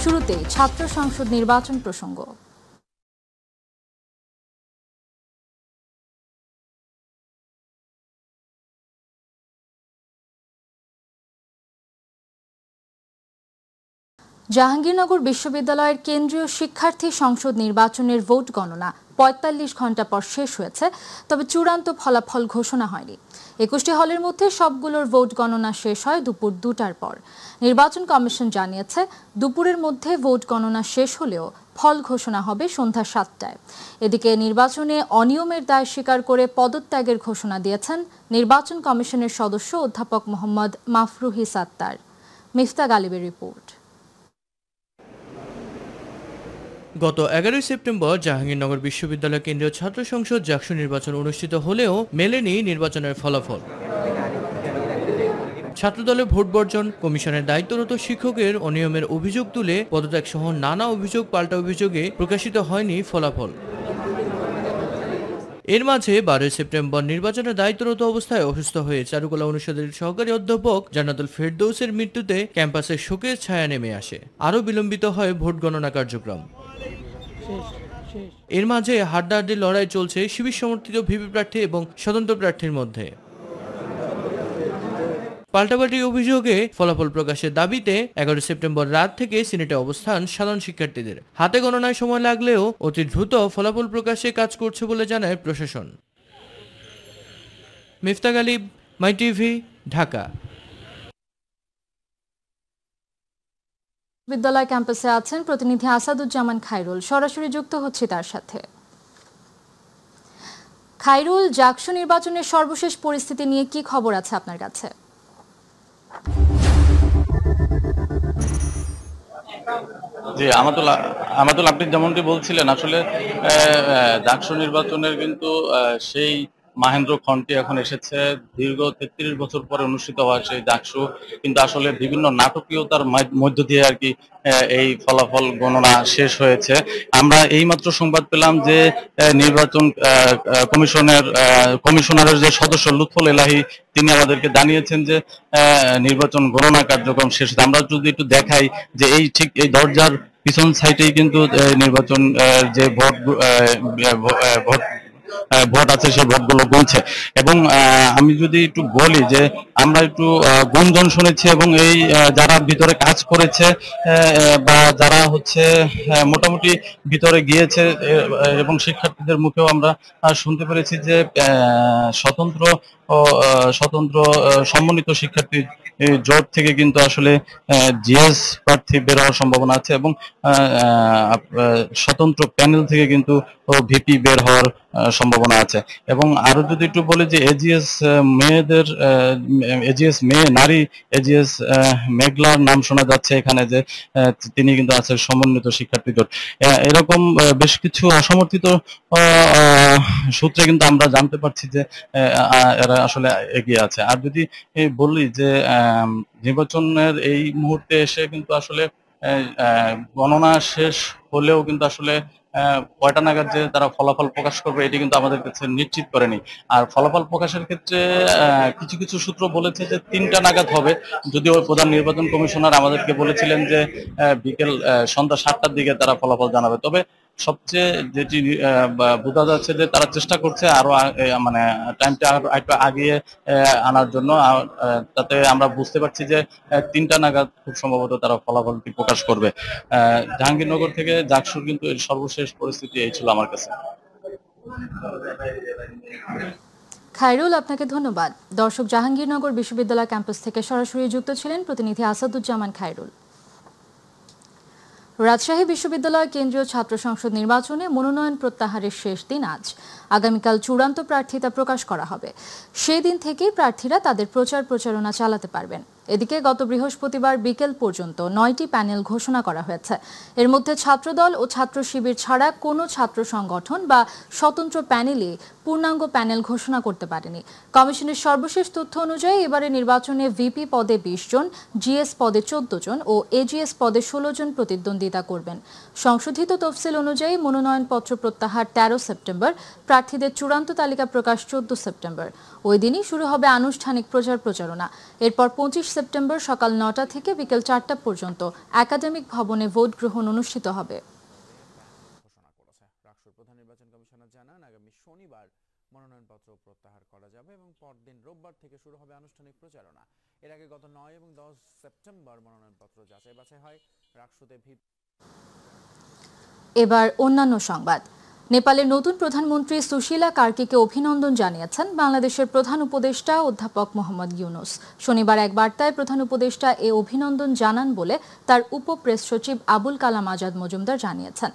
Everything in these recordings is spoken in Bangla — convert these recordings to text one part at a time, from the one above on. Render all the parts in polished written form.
শুরুতে ছাত্র সংসদ নির্বাচন প্রসঙ্গ। জাহাঙ্গীরনগর বিশ্ববিদ্যালয়ের কেন্দ্রীয় শিক্ষার্থী সংসদ নির্বাচনের ভোট গণনা ৪৫ ঘণ্টা পর শেষ হয়েছে, তবে চূড়ান্ত ফলাফল ঘোষণা হয়নি। ২১টি হলের মধ্যে সবগুলোর ভোট গণনা শেষ হয় দুপুর ২টার পর। নির্বাচন কমিশন জানিয়েছে, দুপুরের মধ্যে ভোট গণনা শেষ হলেও ফল ঘোষণা হবে সন্ধ্যা ৭টায়। এদিকে নির্বাচনে অনিয়মের দায় স্বীকার করে পদত্যাগের ঘোষণা দিয়েছেন নির্বাচন কমিশনের সদস্য অধ্যাপক মোহাম্মদ মাফরুহি সাত্তার। মিফতা গালিবের রিপোর্ট। গত ১১ সেপ্টেম্বর জাহাঙ্গীরনগর বিশ্ববিদ্যালয় কেন্দ্রীয় ছাত্র সংসদ জাকসু নির্বাচন অনুষ্ঠিত হলেও মেলেনি নির্বাচনের ফলাফল। ছাত্রদলের ভোট বর্জন, কমিশনের দায়িত্বরত শিক্ষকের অনিয়মের অভিযোগ তুলে পদত্যাগ সহ নানা অভিযোগ পাল্টা অভিযোগে প্রকাশিত হয়নি ফলাফল। এর মাঝে ১২ সেপ্টেম্বর নির্বাচনের দায়িত্বরত অবস্থায় অসুস্থ হয়ে চারুকলা অনুষদের সহকারী অধ্যাপক জান্নাতুল ফেরদৌসের মৃত্যুতে ক্যাম্পাসে শোকের ছায়া নেমে আসে। আরও বিলম্বিত হয় ভোট গণনা কার্যক্রম। এর মাঝে হাড্ডাহাড্ডি লড়াই চলছে শিবির সমর্থিত ভিপি প্রার্থী এবং স্বতন্ত্র প্রার্থীর মধ্যে। পাল্টাপাল্টি অভিযোগে ফলাফল প্রকাশের দাবিতে ১১ সেপ্টেম্বর রাত থেকে সিনেটে অবস্থান সাধারণ শিক্ষার্থীদের। হাতে গণনায় সময় লাগলেও অতি দ্রুত ফলাফল প্রকাশে কাজ করছে বলে জানায় প্রশাসন। মিফতা গালিব, মাই টিভি, ঢাকা। বিদ্যালয় ক্যাম্পাসে আছেন প্রতিনিধি আসাদুজ্জামান খায়রুল, সরাসরি যুক্ত হচ্ছে তার সাথে। খায়রুল, জাকসু নির্বাচনের সর্বশেষ পরিস্থিতি নিয়ে কি খবর আছে আপনার কাছে? জি, আমাদুল আপনি যেমনটি বলছিলেন, আসলে জাকসু নির্বাচনের কিন্তু সেই মাহেন্দ্র খণ্ডটি এখন এসেছে। দীর্ঘ ৩৩ বছর পরে অনুষ্ঠিত হয় সেই জাকসু, কিন্তু আসলে বিভিন্ন নাটকীয়তার মধ্য দিয়ে আর কি এই ফলাফল গণনা শেষ হয়েছে। আমরা এইমাত্র সংবাদ পেলাম যে নির্বাচন কমিশনারের যে সদস্য লুৎফুল এলাহি, তিনি আমাদেরকে জানিয়েছেন যে নির্বাচন গণনা কার্যক্রম শেষ। আমরা যদি একটু দেখাই যে ঠিক এই দরজার পিছন সাইডেই কিন্তু নির্বাচন যে ভোট আছে সেই ভোটগুলো গুনছে। এবং আমি যদি একটু বলি যে আমরা একটু গুঞ্জন শুনেছি এবং এই যারা ভিতরে কাজ করেছে বা যারা হচ্ছে মোটামুটি ভিতরে গিয়েছে এবং শিক্ষার্থীদের মুখেও আমরা শুনতে পেরেছি যে স্বতন্ত্র সমন্বিত শিক্ষার্থী জোট থেকে কিন্তু আসলে জিএস প্রার্থী বের হওয়ার সম্ভাবনা আছে এবং স্বতন্ত্র প্যানেল থেকে কিন্তু ভিপি বের হওয়ার সম্ভাবনা আছে। এবং আরো যদি একটু বলি যে এজিএস মেয়ে নারী এজিএস মেঘলার নাম শোনা যাচ্ছে এখানে, যে তিনি কিন্তু আছে সমন্বিত শিক্ষার্থী জোট। এরকম বেশ কিছু অসমর্থিত সূত্রে কিন্তু আমরা জানতে পারছি যে এরা আসলে এগিয়ে আছে। আর যদি বলি যে নির্বাচনের এই মুহূর্তে এসে কিন্তু আসলে গণনা শেষ হলেও কিন্তু আসলে কয়টা নাগাদ যে তারা ফলাফল প্রকাশ করবে এটি কিন্তু আমাদের কাছে নিশ্চিত করেনি। আর ফলাফল প্রকাশের ক্ষেত্রে কিছু কিছু সূত্র বলেছে যে ৩টা নাগাদ হবে, যদিও প্রধান নির্বাচন কমিশনার আমাদেরকে বলেছিলেন যে বিকেল সন্ধ্যা ৭টার দিকে তারা ফলাফল জানাবে। তবে সবচেয়ে যেটি বোঝা যাচ্ছে যে তারা চেষ্টা করছে আরো মানে টাইমটা একটু আগিয়ে আনার জন্য। তাতে আমরা বুঝতে পারছি যে ৩টা নাগাদ খুব সম্ভবত তারা ফলাফলটি প্রকাশ করবে। জাহাঙ্গীরনগর থেকে জাকসুর কিন্তু সর্বশেষ পরিস্থিতি এই ছিল আমার কাছে। খায়রুল, আপনাকে ধন্যবাদ। দর্শক, জাহাঙ্গীরনগর বিশ্ববিদ্যালয় ক্যাম্পাস থেকে সরাসরি যুক্ত ছিলেন প্রতিনিধি আসাদুজ্জামান খায়রুল। রাজশাহী বিশ্ববিদ্যালয় কেন্দ্রীয় ছাত্র সংসদ নির্বাচনে মনোনয়ন প্রত্যাহারের শেষ দিন আজ। আগামীকাল চূড়ান্ত প্রার্থিতা প্রকাশ করা হবে। সেই দিন থেকেই প্রার্থীরা তাদের প্রচারণা চালাতে পারবেন। এদিকে গত বৃহস্পতিবার বিকেল পর্যন্ত 9টি প্যানেল ঘোষণা করা হয়েছে। এর মধ্যে ছাত্রদল ও ছাত্র শিবির ছাড়া কোনো ছাত্র সংগঠন বা স্বতন্ত্র প্যানেলই পূর্ণাঙ্গ প্যানেল ঘোষণা করতে পারেনি। কমিশনের সর্বশেষ তথ্য অনুযায়ী এবারে নির্বাচনে ভিপি পদে 20 জন, জিএস পদে 14 জন ও এজিএস পদে 16 জন প্রতিদ্বন্দ্বিতা করবেন। সংশোধিত তফসিল অনুযায়ী মনোনয়নপত্র প্রত্যাহার 13 সেপ্টেম্বর, প্রার্থীদের চূড়ান্ত তালিকা প্রকাশ 14 সেপ্টেম্বর। ওই দিনই শুরু হবে আনুষ্ঠানিক প্রচারণা। এরপর 25 সেপ্টেম্বর সকাল ৯টা থেকে বিকেল ৪টা পর্যন্ত একাডেমিক ভবনে ভোট গ্রহণ অনুষ্ঠিত হবে। প্রধান নির্বাচন কমিশনার জানান, আগামী শনিবার মনোনয়নপত্র প্রত্যাহার করা যাবে এবং পরদিন রোববার থেকে শুরু হবে আনুষ্ঠানিক প্রচারণা। এর আগে গত ৯ এবং ১০ সেপ্টেম্বর মনোনয়নপত্র যাচাই বাছাই হয়। রাকসুতে এবার অন্যান্য সংবাদ। নেপালের নতুন প্রধানমন্ত্রী সুশীলা কার্কিকে অভিনন্দন জানিয়েছেন বাংলাদেশের প্রধান উপদেষ্টা অধ্যাপক মোহাম্মদ ইউনুস। শনিবার এক বার্তায় প্রধান উপদেষ্টা এ অভিনন্দন জানান বলে তার উপপ্রেস সচিব আবুল কালাম আজাদ মজুমদার জানিয়েছেন।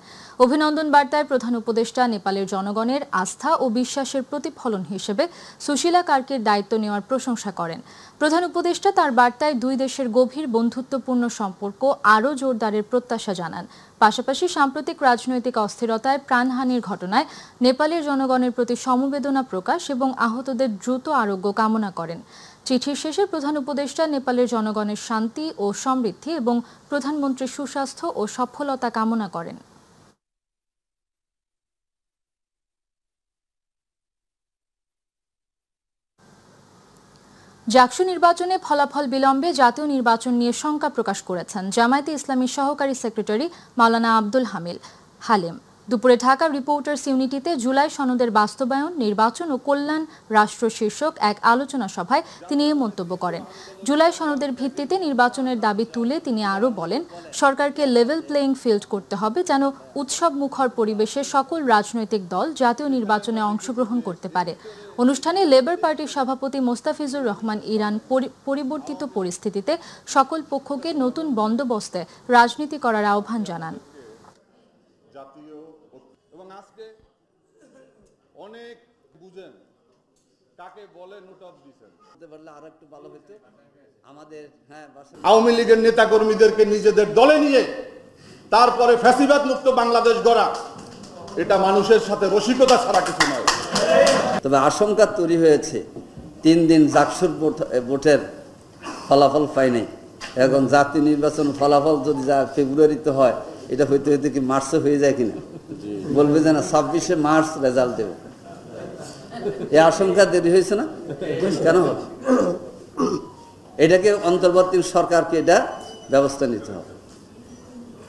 অভিনন্দন বার্তায় প্রধান উপদেষ্টা নেপালের জনগণের আস্থা ও বিশ্বাসের প্রতিফলন হিসেবে সুশীলা কার্কির দায়িত্ব নেওয়ার প্রশংসা করেন। প্রধান উপদেষ্টা তার বার্তায় দুই দেশের গভীর বন্ধুত্বপূর্ণ সম্পর্ক আরও জোরদারের প্রত্যাশা জানান। পাশাপাশি সাম্প্রতিক রাজনৈতিক অস্থিরতায় প্রাণহানির ঘটনায় নেপালের জনগণের প্রতি সমবেদনা প্রকাশ এবং আহতদের দ্রুত আরোগ্য কামনা করেন। চিঠির শেষে প্রধান উপদেষ্টা নেপালের জনগণের শান্তি ও সমৃদ্ধি এবং প্রধানমন্ত্রীর সুস্বাস্থ্য ও সফলতা কামনা করেন। জাকসু নির্বাচনে ফলাফল বিলম্বে জাতীয় নির্বাচন নিয়ে শঙ্কা প্রকাশ করেছেন জামায়াতে ইসলামীর সহকারী সেক্রেটারি মাওলানা আব্দুল হালিম। দুপুরে ঢাকা রিপোর্টার্স ইউনিটিতে জুলাই সনদের বাস্তবায়ন, নির্বাচন ও কল্যাণ রাষ্ট্র শীর্ষক এক আলোচনা সভায় তিনি এই মন্তব্য করেন। জুলাই সনদের ভিত্তিতে নির্বাচনের দাবি তুলে তিনি আরও বলেন, সরকারকে লেভেল প্লেইং ফিল্ড করতে হবে যেন উৎসব মুখর পরিবেশে সকল রাজনৈতিক দল জাতীয় নির্বাচনে অংশগ্রহণ করতে পারে। অনুষ্ঠানে লেবার পার্টির সভাপতি মোস্তাফিজুর রহমান ইরান পরিবর্তিত পরিস্থিতিতে সকল পক্ষকে নতুন বন্দোবস্তে রাজনীতি করার আহ্বান জানান। এবং আজকে অনেক বুঝেন কাকে বলে নোট অফ দিবেন বলতে পারলে আরো একটু ভালো হতো। আমাদের আওয়ামী লীগের নেতা কর্মীদেরকে নিজেদের দলে নিয়ে তারপরে ফ্যাসিবাদ মুক্ত বাংলাদেশ গড়া, এটা মানুষের সাথে রসিকতা ছাড়া কিছু নয়। তবে আশঙ্কা তৈরি হয়েছে, 3 দিন জাকসুর ভোটের ফলাফল পাইনি। এখন জাতীয় নির্বাচন ফলাফল যদি ফেব্রুয়ারিতে হয়, এটা হইতে হইতে কি মার্চে হয়ে যায় কিনা, বলবে যে না 26শে মার্চ রেজাল্ট দেব। এই আশঙ্কা দেরি হয়েছে না কেন? এটাকে অন্তর্বর্তী সরকারকে এটা ব্যবস্থা নিতে হবে।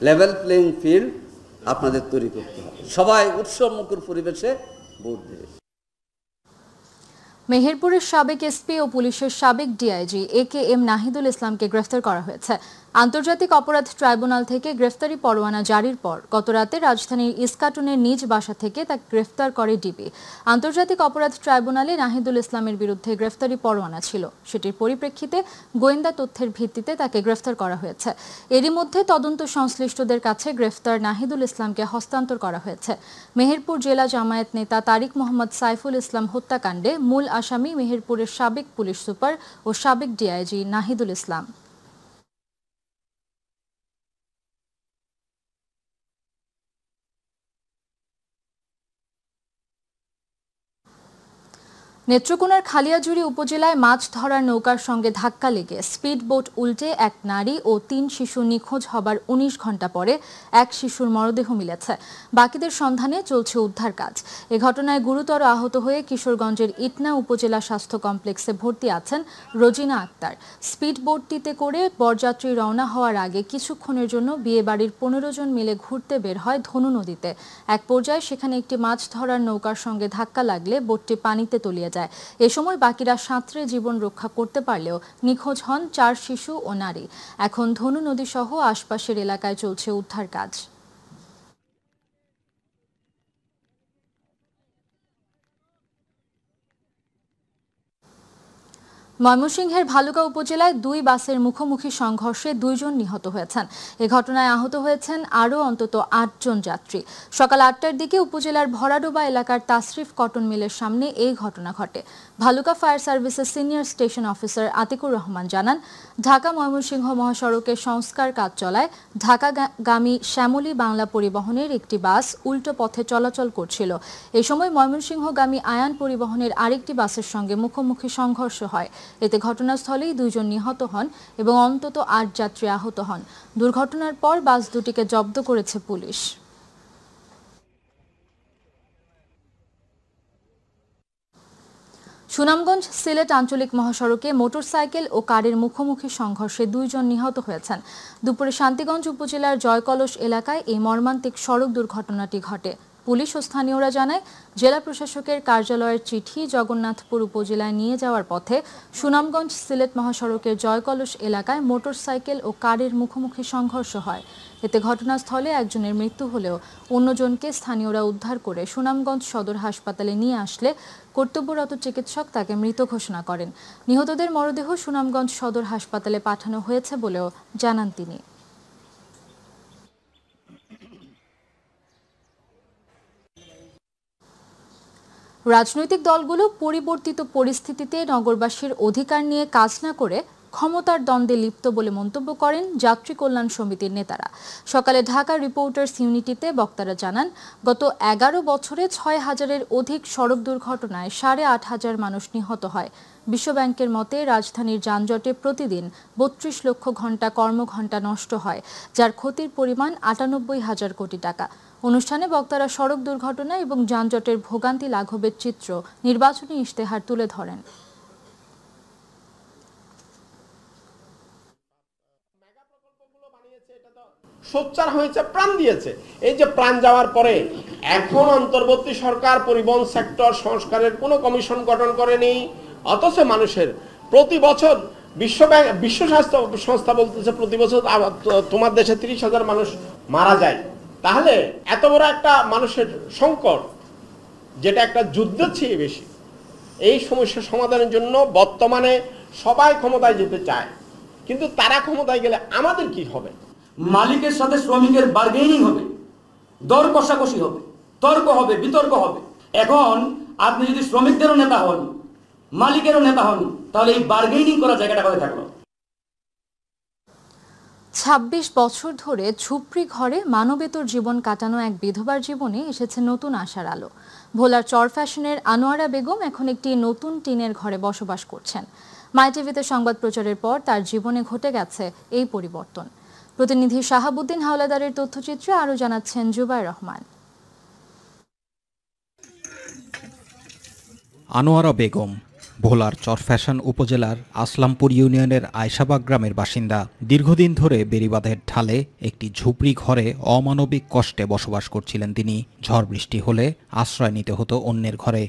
লেভেল প্লেইং ফিল্ড আপনাদের তৈরি করতে হবে, সবাই উৎসব মুখর পরিবেশে ভোট দেবে। মেহেরপুরের সাবেক এসপি ও পুলিশের সাবেক ডিআইজি AKM নাহিদুল ইসলামকে গ্রেফতার করা হয়েছে। আন্তর্জাতিক অপরাধ ট্রাইব্যুনাল থেকে গ্রেফতারি পরোয়ানা জারির পর গতরাতে রাজধানীর ইস্কাটনের নিজ বাসা থেকে তাকে গ্রেফতার করে ডিবি। আন্তর্জাতিক অপরাধ ট্রাইব্যুনালে নাহিদুল ইসলামের বিরুদ্ধে গ্রেফতারি পরোয়ানা ছিল, সেটির পরিপ্রেক্ষিতে গোয়েন্দা তথ্যের ভিত্তিতে তাকে গ্রেফতার করা হয়েছে। এরই মধ্যে তদন্ত সংশ্লিষ্টদের কাছে গ্রেফতার নাহিদুল ইসলামকে হস্তান্তর করা হয়েছে। মেহেরপুর জেলা জামায়াত নেতা তারিক মোহাম্মদ সাইফুল ইসলাম হত্যাকাণ্ডে মূল আসামি মেহেরপুরের সাবেক পুলিশ সুপার ও সাবেক ডিআইজি নাহিদুল ইসলাম। নেত্রকোনার খালিয়াজুড়ি উপজেলায় মাছ ধরার নৌকার সঙ্গে ধাক্কা লেগে স্পিড বোট উল্টে এক নারী ও 3 শিশু নিখোঁজ হবার 19 ঘণ্টা পরে এক শিশুর মরদেহ মিলেছে। বাকিদের সন্ধানে চলছে উদ্ধার কাজ। এ ঘটনায় গুরুতর আহত হয়ে কিশোরগঞ্জের ইটনা উপজেলা স্বাস্থ্য কমপ্লেক্সে ভর্তি আছেন রোজিনা আক্তার। স্পিড বোটটিতে করে বরযাত্রী রওনা হওয়ার আগে কিছুক্ষণের জন্য বিয়েবাড়ির 15 জন মিলে ঘুরতে বের হয় ধনু নদীতে। এক পর্যায়ে সেখানে একটি মাছ ধরার নৌকার সঙ্গে ধাক্কা লাগলে বোটটি পানিতে তলিয়ে যায়। এ সময় বাকিরা সাঁতরে জীবন রক্ষা করতে পারলেও নিখোঁজ হন 4 শিশু ও নারী। এখন ধনু নদী সহ আশপাশের এলাকায় চলছে উদ্ধার কাজ। ময়মনসিংহের ভালুকা উপজেলায় 2 বাসের মুখোমুখি সংঘর্ষে 2 জন নিহত হয়েছেন। এ ঘটনায় আহত হয়েছেন আরও অন্তত 8 জন যাত্রী। সকাল 8টার দিকে উপজেলার ভরাডোবা এলাকার তাসরিফ কটন মিলের সামনে এই ঘটনা ঘটে। ভালুকা ফায়ার সার্ভিসের senior station officer Atikur Rahman জানান, ঢাকা ময়মনসিংহ মহাসড়কের সংস্কার কাজ চলায় ঢাকাগামী শ্যামলী বাংলা পরিবহনের একটি বাস উল্টো পথে চলাচল করছিল। এ সময় ময়মনসিংহগামী আয়ান পরিবহনের আরেকটি বাসের সঙ্গে মুখোমুখি সংঘর্ষ হয়। এতে ঘটনাস্থলেই 2 জন নিহত হন এবং অন্তত 8 যাত্রী আহত হন। দুর্ঘটনার পর বাস দুটিকে জব্দ করেছে পুলিশ। সুনামগঞ্জ সিলেট আঞ্চলিক মহাসড়কে মোটরসাইকেল ও কারের মুখোমুখি সংঘর্ষে 2 জন নিহত হয়েছেন। দুপুরে শান্তিগঞ্জ উপজেলার জয়কলস এলাকায় এই মর্মান্তিক সড়ক দুর্ঘটনাটি ঘটে। পুলিশ ও স্থানীয়রা জানায়, জেলা প্রশাসকের কার্যালয়ের চিঠি জগন্নাথপুর উপজেলায় নিয়ে যাওয়ার পথে সুনামগঞ্জ সিলেট মহাসড়কের জয়কলস এলাকায় মোটরসাইকেল ও কারের মুখোমুখি সংঘর্ষ হয়। এতে ঘটনাস্থলে একজনের মৃত্যু হলেও অন্যজনকে স্থানীয়রা উদ্ধার করে সুনামগঞ্জ সদর হাসপাতালে নিয়ে আসলে কর্তব্যরত চিকিৎসক তাকে মৃত ঘোষণা করেন। নিহতদের মরদেহ সুনামগঞ্জ সদর হাসপাতালে পাঠানো হয়েছে বলেও জানান তিনি। রাজনৈতিক দলগুলো পরিবর্তিত পরিস্থিতিতে নগরবাসীর অধিকার নিয়ে কাজ না করে ক্ষমতার দ্বন্দ্বে লিপ্ত বলে মন্তব্য করেন যাত্রী কল্যাণ সমিতির নেতারা। সকালে ঢাকা রিপোর্টার্স ইউনিটিতে বক্তারা জানান, গত 11 বছরে 6,000-এর অধিক সড়ক দুর্ঘটনায় 8,500 মানুষ নিহত হয়। বিশ্বব্যাংকের মতে রাজধানীর যানজটে প্রতিদিন 32 লক্ষ ঘন্টা কর্মঘণ্টা নষ্ট হয়, যার ক্ষতির পরিমাণ 98,000 কোটি টাকা। অনুষ্ঠানে বক্তারা সড়ক দুর্ঘটনা এবং যানজটের ভোগান্তি লাঘবের চিত্র নির্বাচনী ইশতেহার তুলে ধরেন। সোচ্চার হয়েছে, প্রাণ দিয়েছে। এই যে প্রাণ যাওয়ার পরে এখন অন্তর্বর্তী সরকার পরিবহন সেক্টর সংস্কারের কোনো কমিশন গঠন করেনি, অথচ মানুষের প্রতি বছর বিশ্ব স্বাস্থ্য সংস্থা বলতেছে প্রতি বছর তোমার দেশে 30,000 মানুষ মারা যায়। তাহলে এত বড় একটা মানুষের সংকট, যেটা একটা যুদ্ধের চেয়ে বেশি, এই সমস্যা সমাধানের জন্য বর্তমানে সবাই ক্ষমতায় যেতে চায়, কিন্তু তারা ক্ষমতায় গেলে আমাদের কি হবে? মালিকের সাথে শ্রমিকের বার্গেনিং হবে, দর কষাকষি হবে, তর্ক হবে, বিতর্ক হবে। এখন আপনি যদি শ্রমিকদেরও নেতা হন, মালিকেরও নেতা হন, তাহলে এই বার্গেনিং করার জায়গাটা কোথায় থাকলো? 26 বছর ধরে ঝুপড়ি ঘরে মানবেতর জীবন কাটানো এক বিধবার জীবনে এসেছে নতুন আশার আলো। ভোলার চরফ্যাশনের আনোয়ারা বেগম এখন একটি নতুন টিনের ঘরে বসবাস করছেন। মাই টিভিতে সংবাদ প্রচারের পর তার জীবনে ঘটে গেছে এই পরিবর্তন। প্রতিনিধি শাহাবুদ্দিন হাওলাদারের তথ্যচিত্রে আরও জানাচ্ছেন জুবাইর রহমান। আনোয়ারা বেগম ভোলার চরফ্যাশন উপজেলার আসলামপুর ইউনিয়নের আয়শাবাগ গ্রামের বাসিন্দা। দীর্ঘদিন ধরে বেড়িবাঁধের ঢালে একটি ঝুপড়ি ঘরে অমানবিক কষ্টে বসবাস করছিলেন তিনি। ঝড় বৃষ্টি হলে আশ্রয় নিতে হতো অন্যের ঘরে।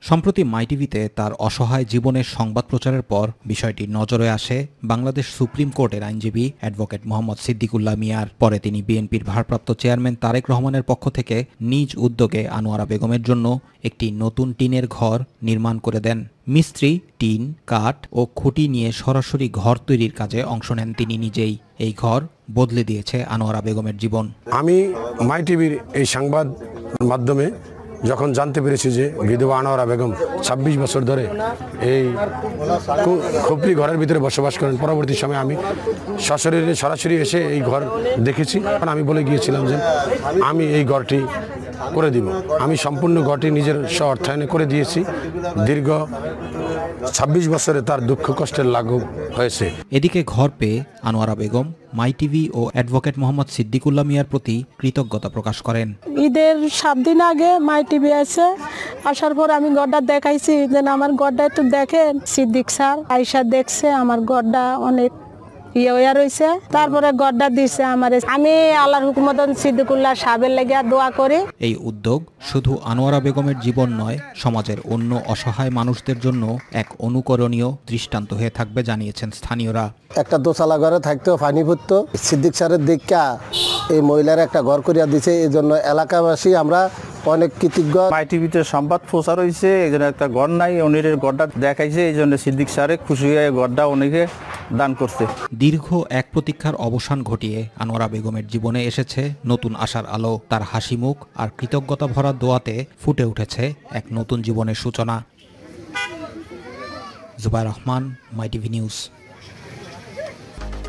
সম্প্রতি মাই টিভিতে তার অসহায় জীবনের সংবাদ প্রচারের পর বিষয়টি নজরে আসে বাংলাদেশ সুপ্রিম কোর্টের আইনজীবী অ্যাডভোকেট মোহাম্মদ সিদ্দিকুল্লাহ মিয়ার। পরে তিনি বিএনপির ভারপ্রাপ্ত চেয়ারম্যান তারেক রহমানের পক্ষ থেকে নিজ উদ্যোগে আনোয়ারা বেগমের জন্য একটি নতুন টিনের ঘর নির্মাণ করে দেন। মিস্ত্রি, টিন, কাঠ ও খুঁটি নিয়ে সরাসরি ঘর তৈরির কাজে অংশ নেন তিনি নিজেই। এই ঘর বদলে দিয়েছে আনোয়ারা বেগমের জীবন। আমি মাই টিভির এই সংবাদ মাধ্যমে যখন জানতে পেরেছি যে বিধবা আনোয়ারা বেগম 26 বছর ধরে এই খুপড়ি ঘরের ভিতরে বসবাস করেন, পরবর্তী সময়ে আমি সশরীরে সরাসরি এসে এই ঘর দেখেছি। আমি বলে গিয়েছিলাম যে আমি এই ঘরটি করে দিব। আমি সম্পূর্ণ ঘরটি নিজের অর্থায়নে করে দিয়েছি। দীর্ঘ 26 বছরে তার দুঃখ কষ্টের লাঘব হয়েছে। এদিকে ঘর পেয়ে আনোয়ারা বেগম মাই টিভি ও অ্যাডভোকেট মোহাম্মদ সিদ্দিকুল্লাহ মিয়ার প্রতি কৃতজ্ঞতা প্রকাশ করেন। ঈদের 7 দিন আগে মাই টিভি আসে, আসার পর আমি গড়টা দেখাইছি যে আমার গড়টা একটু দেখেন। সিদ্দিক স্যার আইসা দেখছে আমার গড়টা অনেক রয়েছে, তারপরে গড়টা দিছে আমার। আমি আল্লাহর হুকুমতন সিদ্দিকুল্লাহ সাহেবের লাগিয়া দোয়া করি। এই উদ্যোগ শুধু আনোয়ারা বেগমের জীবন নয়, সমাজের অন্য অসহায় মানুষদের জন্য এক অনুকরণীয় দৃষ্টান্ত হয়ে থাকবে জানিয়েছেন স্থানীয়রা। একটা দোতলা ঘরে থাকতেও পানি পড়তো, সিদ্দিক স্যারের দেখা এই মহিলার একটা ঘর করিয়া দিছে। এই জন্য এলাকাবাসী আমরা অনেক কৃতজ্ঞ। মাই টিভিতে সংবাদ প্রচার হয়েছে, এই জন্য একটা ঘর নাই, অনেক ঘরটা দেখাইছে, এই জন্য সিদ্দিক স্যারে খুশি হয়ে ঘরটা অনেকে দান করছে। দীর্ঘ এক প্রতীক্ষার অবসান ঘটিয়ে আনোয়ারা বেগমের জীবনে এসেছে নতুন আশার আলো। তার হাসি মুখ আর কৃতজ্ঞতা ভরা দোয়াতে ফুটে উঠেছে এক নতুন জীবনের সূচনা। জুবাইর রহমান, মাই টিভি নিউজ।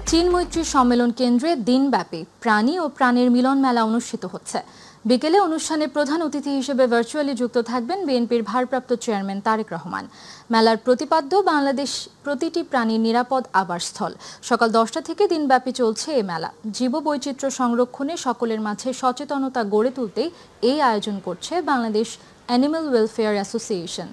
চীন মৈত্রী সম্মেলন কেন্দ্রে দিনব্যাপী প্রাণী ও প্রাণীর মিলন মেলা অনুষ্ঠিত হচ্ছে। বিকেলে অনুষ্ঠানে প্রধান অতিথি হিসেবে ভার্চুয়ালি যুক্ত থাকবেন বিএনপির ভারপ্রাপ্ত চেয়ারম্যান তারেক রহমান। মেলার প্রতিপাদ্য বাংলাদেশ প্রতিটি প্রাণীর নিরাপদ আবাসস্থল। সকাল 10টা থেকে দিনব্যাপী চলছে এই মেলা। জীববৈচিত্র্য সংরক্ষণে সকলের মাঝে সচেতনতা গড়ে তুলতেই এই আয়োজন করছে বাংলাদেশ অ্যানিমাল ওয়েলফেয়ার অ্যাসোসিয়েশন।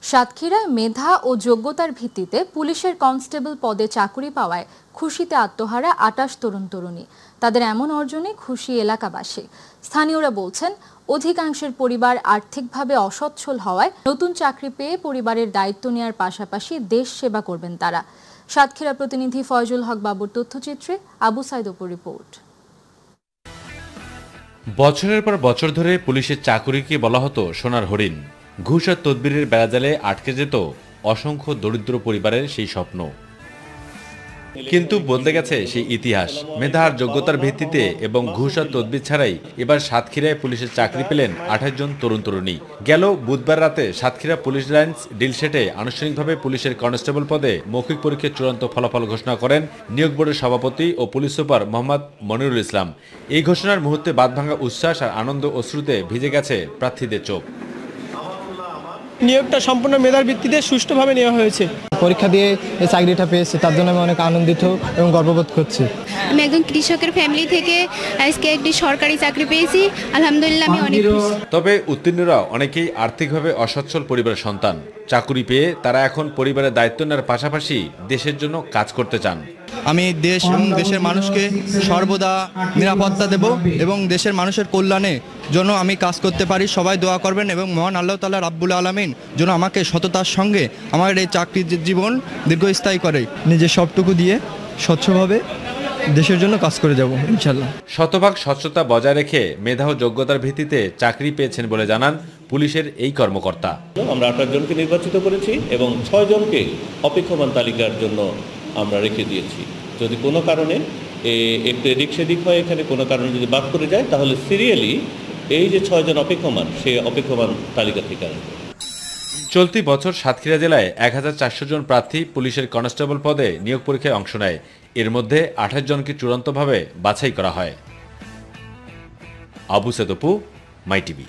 সাতক্ষীরায় মেধা ও যোগ্যতার ভিত্তিতে পুলিশের কনস্টেবল পদে চাকরি পাওয়ায় খুশিতে আত্মহারা ২৮ তরুণ তরুণী। তাদের এমন অর্জনে খুশি এলাকাবাসী। স্থানীয়রা বলছেন, অধিকাংশের পরিবার আর্থিকভাবে অসচ্ছল হওয়ায় নতুন চাকরি পেয়ে পরিবারের দায়িত্ব নেওয়ার পাশাপাশি দেশ সেবা করবেন তারা। সাতক্ষীরা প্রতিনিধি ফয়জুল হক বাবুর তথ্যচিত্রে আবু সাইদ অপুর রিপোর্ট। বছরের পর বছর ধরে পুলিশের চাকুরিকে বলা হতো সোনার হরিণ। ঘুষ আর তদবিরের বেড়াজালে আটকে যেত অসংখ্য দরিদ্র পরিবারের সেই স্বপ্ন। কিন্তু বদলে গেছে সেই ইতিহাস। মেধা আর যোগ্যতার ভিত্তিতে এবং ঘুষ আর তদবির ছাড়াই এবার সাতক্ষীরায় পুলিশের চাকরি পেলেন ২৮ জন তরুণ তরুণী। গেল বুধবার রাতে সাতক্ষীরা পুলিশ লাইন্স ডিলশেটে আনুষ্ঠানিকভাবে পুলিশের কনস্টেবল পদে মৌখিক পরীক্ষার চূড়ান্ত ফলাফল ঘোষণা করেন নিয়োগ বোর্ডের সভাপতি ও পুলিশ সুপার মোহাম্মদ মনিরুল ইসলাম। এই ঘোষণার মুহূর্তে বাঁধভাঙা উচ্ছ্বাস আর আনন্দ অশ্রুতে ভিজে গেছে প্রার্থীদের চোখ। নিয়োগটা সম্পূর্ণ মেধার ভিত্তিতে সুষ্ঠুভাবে নেওয়া হয়েছে। পরীক্ষা দিয়ে এই চাকরিটা পেয়েছি, তার জন্য আমি অনেক আনন্দিত এবং গর্ববোধ করছি। আমি একজন কৃষকের ফ্যামিলি থেকে আজকে একটি সরকারি চাকরি পেয়েছি, আলহামদুলিল্লাহ আমি অনেক খুশি। তবে উত্তীর্ণরা অনেকেই আর্থিকভাবে অসচ্ছল পরিবারের সন্তান। চাকরি পেয়ে তারা এখন পরিবারের দায়িত্ব নেওয়ার পাশাপাশি দেশের জন্য কাজ করতে চান। আমি দেশ এবং দেশের মানুষকে সর্বদা নিরাপত্তা দেব এবং দেশের মানুষের কল্যাণে জন্য আমি কাজ করতে পারি। সবাই দোয়া করবেন এবং মহান আল্লাহ তাআলা রাব্বুল আলামিন যেন আমাকে সততার সঙ্গে আমার এই চাকরির জীবন দীর্ঘস্থায়ী করে। নিজের সবটুকু দিয়ে স্বচ্ছভাবে দেশের জন্য কাজ করে যাব ইনশাআল্লাহ। শতভাগ স্বচ্ছতা বজায় রেখে মেধা ও যোগ্যতার ভিত্তিতে চাকরি পেয়েছেন বলে জানান পুলিশের এই কর্মকর্তা। আমরা ২৮ জনকে নির্বাচিত করেছি এবং ৬ জনকে অপেক্ষমান তালিকার জন্য আমরা রেখে দিয়েছি। যদি কোনো কারণে একটু এদিক সেদিক হয়, এখানে কোনো কারণে যদি বাদ করে যায়, তাহলে সিরিয়ালি এই যে ৬ জন অপেক্ষমান, সে অপেক্ষমান তালিকা থেকে আসবে। চলতি বছর সাতক্ষীরা জেলায় ১৪০০ জন প্রার্থী পুলিশের কনস্টেবল পদে নিয়োগ পরীক্ষায় অংশ নেয়। এর মধ্যে ২৮ জনকে চূড়ান্তভাবে বাছাই করা হয়। আবু সাইদ অপু, মাই টিভি।